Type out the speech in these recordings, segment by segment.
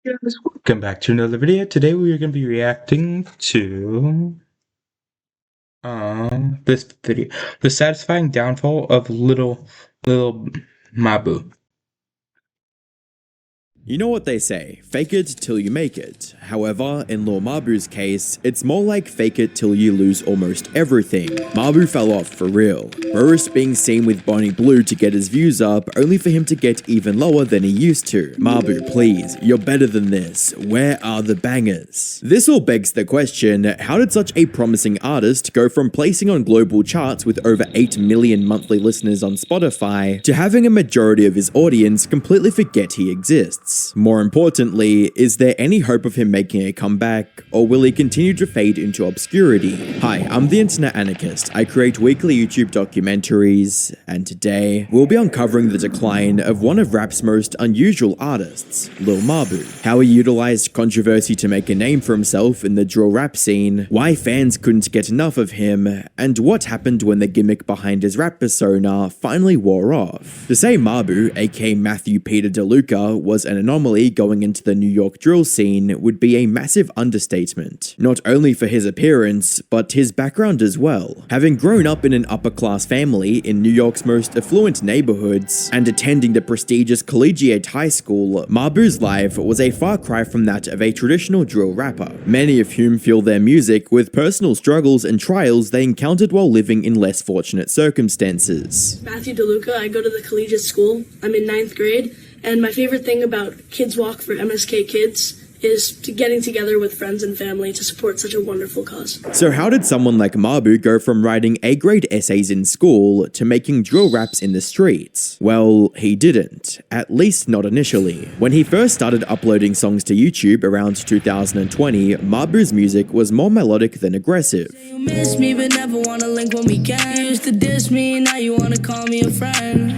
Guys, welcome back to another video. Today we are going to be reacting to this video, the satisfying downfall of Lil Mabu. You know what they say, fake it till you make it. However, in Lil Mabu's case, it's more like fake it till you lose almost everything. Mabu fell off for real. First being seen with Bonnie Blue to get his views up, only for him to get even lower than he used to. Mabu, please, you're better than this. Where are the bangers? This all begs the question, how did such a promising artist go from placing on global charts with over 8 million monthly listeners on Spotify, to having a majority of his audience completely forget he exists? More importantly, is there any hope of him making a comeback, or will he continue to fade into obscurity? Hi, I'm the Internet Anarchist. I create weekly YouTube documentaries, and today, we'll be uncovering the decline of one of rap's most unusual artists, Lil Mabu. How he utilized controversy to make a name for himself in the drill rap scene, why fans couldn't get enough of him, and what happened when the gimmick behind his rap persona finally wore off. To say Mabu, aka Matthew Peter DeLuca, was an anomaly going into the New York drill scene would be a massive understatement, not only for his appearance, but his background as well. Having grown up in an upper-class family in New York's most affluent neighborhoods, and attending the prestigious collegiate high school, Mabu's life was a far cry from that of a traditional drill rapper, many of whom fuel their music with personal struggles and trials they encountered while living in less fortunate circumstances. Matthew DeLuca, I go to the collegiate school. I'm in 9th grade. And my favorite thing about Kids Walk for MSK Kids is getting together with friends and family to support such a wonderful cause. So how did someone like Mabu go from writing A-grade essays in school to making drill raps in the streets? Well, he didn't. At least not initially. When he first started uploading songs to YouTube around 2020, Mabu's music was more melodic than aggressive. You miss me but never wanna link when we can. You used to diss me, now you wanna call me a friend.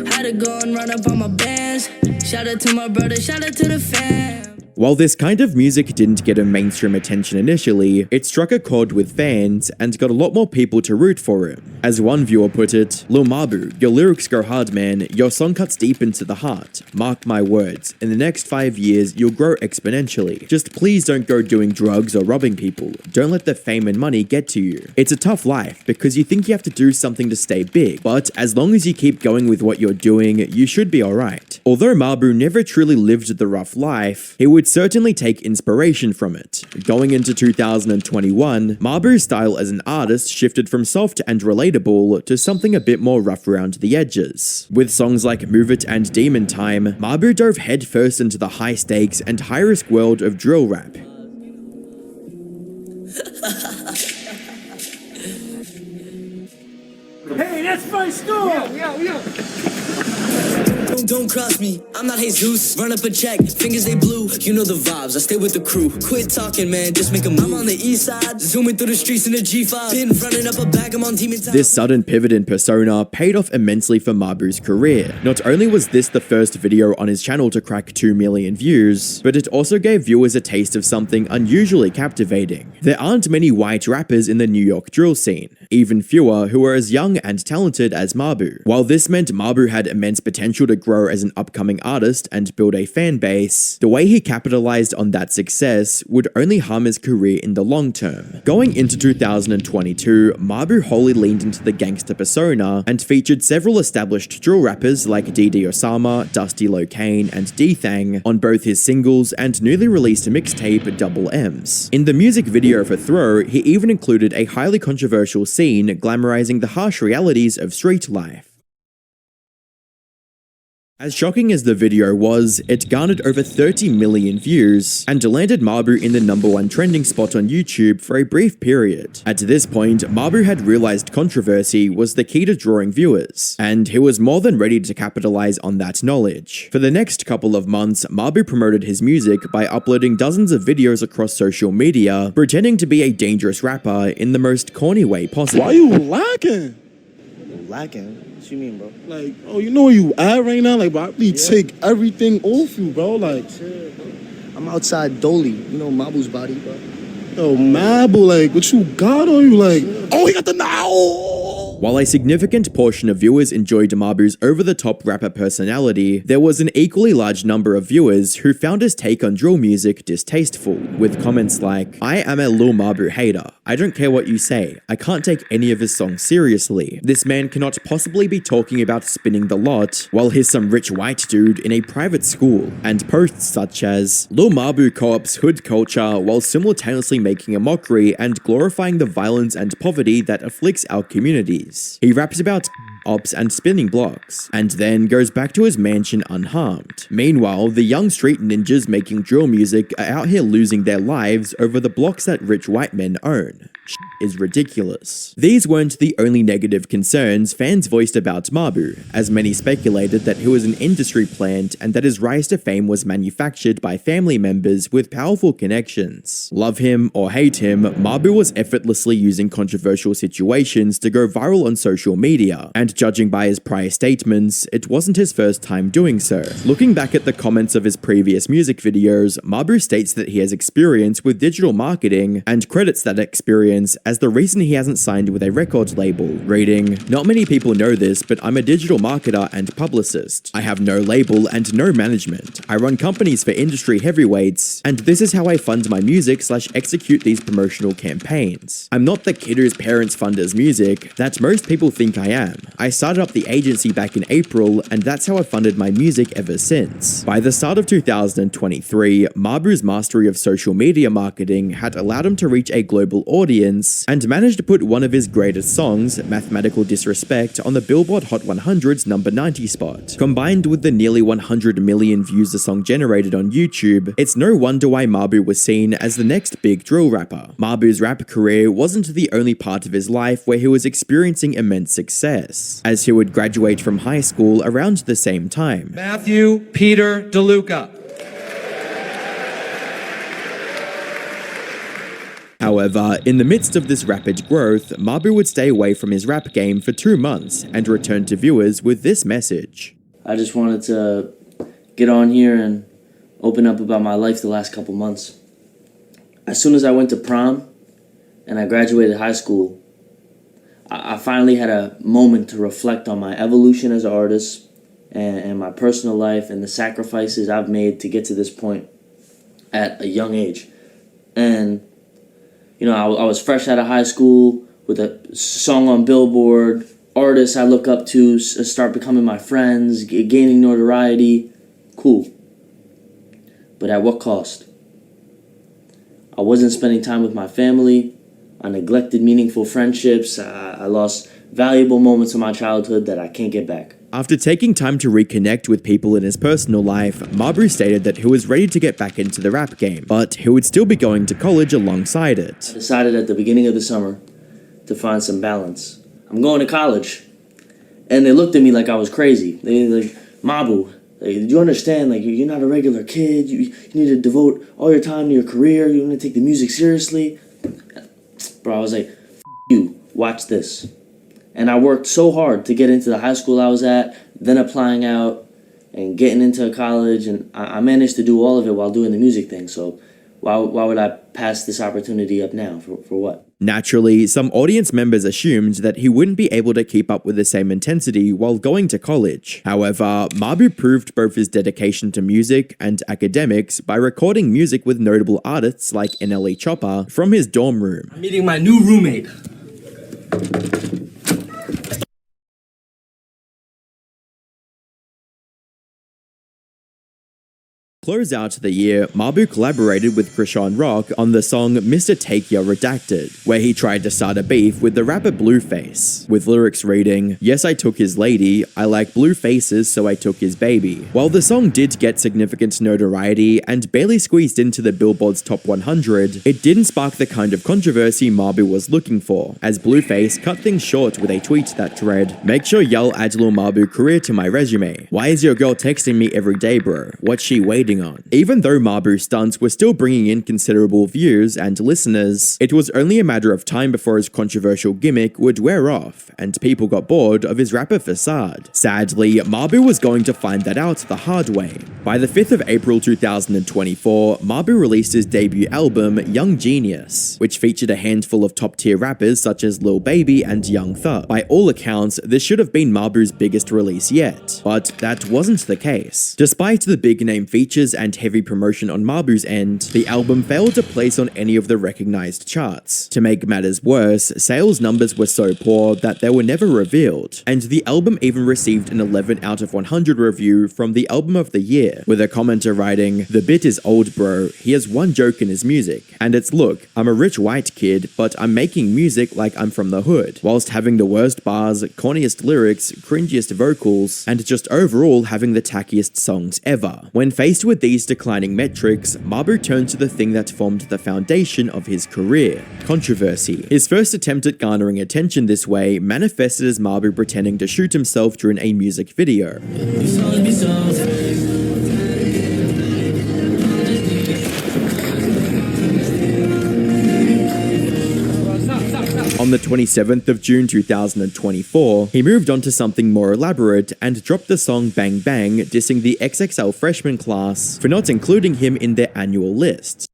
Had to go and run up on my bands. Shout out to my brother, shout out to the fam. While this kind of music didn't get a mainstream attention initially, it struck a chord with fans and got a lot more people to root for him. As one viewer put it, "Lil Mabu, your lyrics go hard, man. Your song cuts deep into the heart. Mark my words, in the next 5 years, you'll grow exponentially. Just please don't go doing drugs or robbing people. Don't let the fame and money get to you. It's a tough life because you think you have to do something to stay big, but as long as you keep going with what you're doing, you should be alright." Although Mabu never truly lived the rough life, he would certainly take inspiration from it. Going into 2021, Mabu's style as an artist shifted from soft and relatable to something a bit more rough around the edges. With songs like Move It and Demon Time, Mabu dove headfirst into the high stakes and high risk world of drill rap. Hey, that's my store! Yo. Don't cross me, I'm not Jesus. Run up a check, fingers they blue. You know the vibes, I stay with the crew. Quit talking, man, just make a move. I'm on the east side, zooming through the streets in the G5. Been running up a bag, I'm on Demon Time. This sudden pivot in persona paid off immensely for Mabu's career. Not only was this the first video on his channel to crack 2 million views, but it also gave viewers a taste of something unusually captivating. There aren't many white rappers in the New York drill scene, even fewer who are as young and talented as Mabu. While this meant Mabu had immense potential to grow as an upcoming artist and build a fan base, the way he capitalized on that success would only harm his career in the long term. Going into 2022, Mabu wholly leaned into the gangster persona and featured several established drill rappers like Didi Osama, Dusty Locane, and D-Thang on both his singles and newly released mixtape Double M's. In the music video for Throw, he even included a highly controversial scene glamorizing the harsh realities of street life. As shocking as the video was, it garnered over 30 million views and landed Mabu in the #1 trending spot on YouTube for a brief period. At this point, Mabu had realized controversy was the key to drawing viewers, and he was more than ready to capitalize on that knowledge. For the next couple of months, Mabu promoted his music by uploading dozens of videos across social media, pretending to be a dangerous rapper in the most corny way possible. Why you lacking? Lacking? What you mean, bro? Like, oh, you know where you at right now? Like, bro, I really take everything off you, bro. Like, I'm outside Dolly. You know Mabu's body, bro. yo, Mabu, like, what you got on you? Like, oh, he got the now. While a significant portion of viewers enjoyed Mabu's over-the-top rapper personality, there was an equally large number of viewers who found his take on drill music distasteful, with comments like, "I am a Lil Mabu hater. I don't care what you say. I can't take any of his songs seriously. This man cannot possibly be talking about spinning the lot while he's some rich white dude in a private school," and posts such as, "Lil Mabu co-ops hood culture while simultaneously making a mockery and glorifying the violence and poverty that afflicts our communities. He raps about ops and spinning blocks, and then goes back to his mansion unharmed. Meanwhile, the young street ninjas making drill music are out here losing their lives over the blocks that rich white men own. Is ridiculous." These weren't the only negative concerns fans voiced about Mabu, as many speculated that he was an industry plant and that his rise to fame was manufactured by family members with powerful connections. Love him or hate him, Mabu was effortlessly using controversial situations to go viral on social media, and judging by his prior statements, it wasn't his first time doing so. Looking back at the comments of his previous music videos, Mabu states that he has experience with digital marketing and credits that experience as the reason he hasn't signed with a record label, reading, "Not many people know this, but I'm a digital marketer and publicist. I have no label and no management. I run companies for industry heavyweights, and this is how I fund my music/execute these promotional campaigns. I'm not the kid whose parents fund his music that most people think I am. I started up the agency back in April, and that's how I've funded my music ever since." By the start of 2023, Mabu's mastery of social media marketing had allowed him to reach a global audience and managed to put one of his greatest songs, Mathematical Disrespect, on the Billboard Hot 100's number 90 spot. Combined with the nearly 100 million views the song generated on YouTube, it's no wonder why Mabu was seen as the next big drill rapper. Mabu's rap career wasn't the only part of his life where he was experiencing immense success, as he would graduate from high school around the same time. Matthew Peter DeLuca. However, in the midst of this rapid growth, Mabu would stay away from his rap game for 2 months and return to viewers with this message. I just wanted to get on here and open up about my life the last couple months. As soon as I went to prom and I graduated high school, I finally had a moment to reflect on my evolution as an artist and my personal life and the sacrifices I've made to get to this point at a young age. And you know, I was fresh out of high school with a song on Billboard, artists I look up to start becoming my friends, gaining notoriety. Cool. But at what cost? I wasn't spending time with my family. I neglected meaningful friendships. I lost valuable moments of my childhood that I can't get back. After taking time to reconnect with people in his personal life, Mabu stated that he was ready to get back into the rap game, but he would still be going to college alongside it. I decided at the beginning of the summer to find some balance. I'm going to college. And they looked at me like I was crazy. They like, "Mabu, do you understand? Like, you're not a regular kid. You need to devote all your time to your career. You want to take the music seriously." Bro, I was like, "You, watch this." And I worked so hard to get into the high school I was at, then applying out and getting into college, and I managed to do all of it while doing the music thing. So why would I pass this opportunity up now? For what? Naturally, some audience members assumed that he wouldn't be able to keep up with the same intensity while going to college. However, Mabu proved both his dedication to music and academics by recording music with notable artists like NLE Chopper from his dorm room. I'm meeting my new roommate. Close out the year, Mabu collaborated with Krishan Rock on the song Mr. Take Ya Redacted, where he tried to start a beef with the rapper Blueface, with lyrics reading, "Yes, I took his lady, I like blue faces, so I took his baby." While the song did get significant notoriety and barely squeezed into the Billboard's top 100, it didn't spark the kind of controversy Mabu was looking for, as Blueface cut things short with a tweet that read, "Make sure y'all add Lil Mabu career to my resume. Why is your girl texting me every day, bro? What's she waiting riding on. Even though Mabu's stunts were still bringing in considerable views and listeners, it was only a matter of time before his controversial gimmick would wear off, and people got bored of his rapper facade. Sadly, Mabu was going to find that out the hard way. By the 5th of April 2024, Mabu released his debut album, Young Genius, which featured a handful of top-tier rappers such as Lil Baby and Young Thug. By all accounts, this should have been Mabu's biggest release yet, but that wasn't the case. Despite the big-name features and heavy promotion on Mabu's end, the album failed to place on any of the recognized charts. To make matters worse, sales numbers were so poor that they were never revealed, and the album even received an 11 out of 100 review from the Album of the Year, with a commenter writing, "The bit is old bro, he has one joke in his music, and it's look, I'm a rich white kid, but I'm making music like I'm from the hood," whilst having the worst bars, corniest lyrics, cringiest vocals, and just overall having the tackiest songs ever. When faced with these declining metrics, Mabu turned to the thing that formed the foundation of his career: controversy. His first attempt at garnering attention this way manifested as Mabu pretending to shoot himself during a music video. On the 27th of June 2024, he moved on to something more elaborate and dropped the song Bang Bang, dissing the XXL freshman class for not including him in their annual list.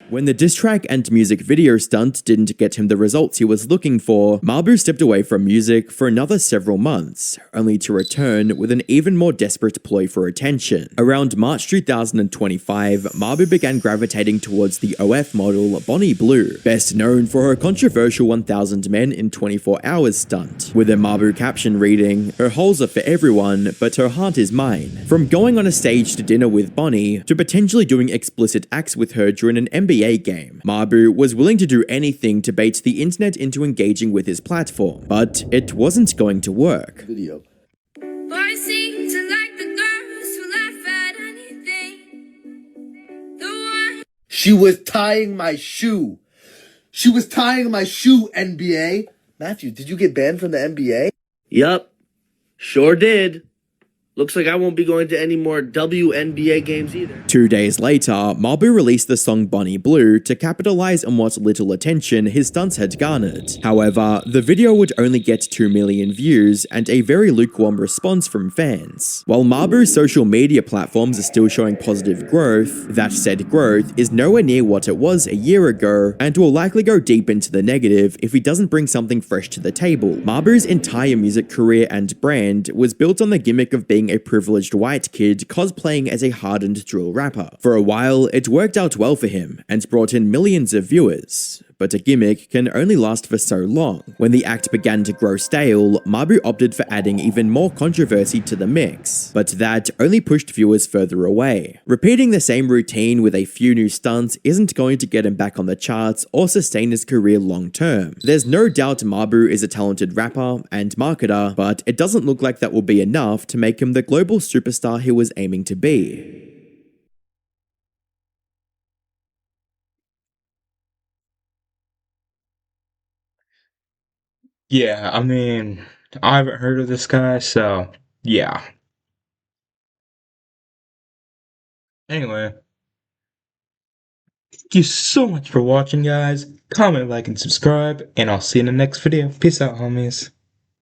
When the diss track and music video stunt didn't get him the results he was looking for, Mabu stepped away from music for another several months, only to return with an even more desperate ploy for attention. Around March 2025, Mabu began gravitating towards the OF model Bonnie Blue, best known for her controversial 1000 Men in 24 Hours stunt, with a Mabu caption reading, "Her holes are for everyone, but her heart is mine." From going on a stage to dinner with Bonnie, to potentially doing explicit acts with her during an NBA game, Mabu was willing to do anything to bait the internet into engaging with his platform, but it wasn't going to work. Video. Boys seem to like the girls who laugh at anything. The one She was tying my shoe. She was tying my shoe, NBA. Matthew, did you get banned from the NBA? Yup, sure did. Looks like I won't be going to any more WNBA games either. 2 days later, Mabu released the song Bonnie Blue to capitalize on what little attention his stunts had garnered. However, the video would only get 2 million views and a very lukewarm response from fans. While Mabu's social media platforms are still showing positive growth, that said growth is nowhere near what it was a year ago and will likely go deep into the negative if he doesn't bring something fresh to the table. Mabu's entire music career and brand was built on the gimmick of being a privileged white kid cosplaying as a hardened drill rapper. For a while, it worked out well for him and brought in millions of viewers. But a gimmick can only last for so long. When the act began to grow stale, Mabu opted for adding even more controversy to the mix, but that only pushed viewers further away. Repeating the same routine with a few new stunts isn't going to get him back on the charts or sustain his career long term. There's no doubt Mabu is a talented rapper and marketer, but it doesn't look like that will be enough to make him the global superstar he was aiming to be. Yeah, I mean, I haven't heard of this guy, so yeah. Anyway, thank you so much for watching, guys. Comment, like, and subscribe, and I'll see you in the next video. Peace out, homies.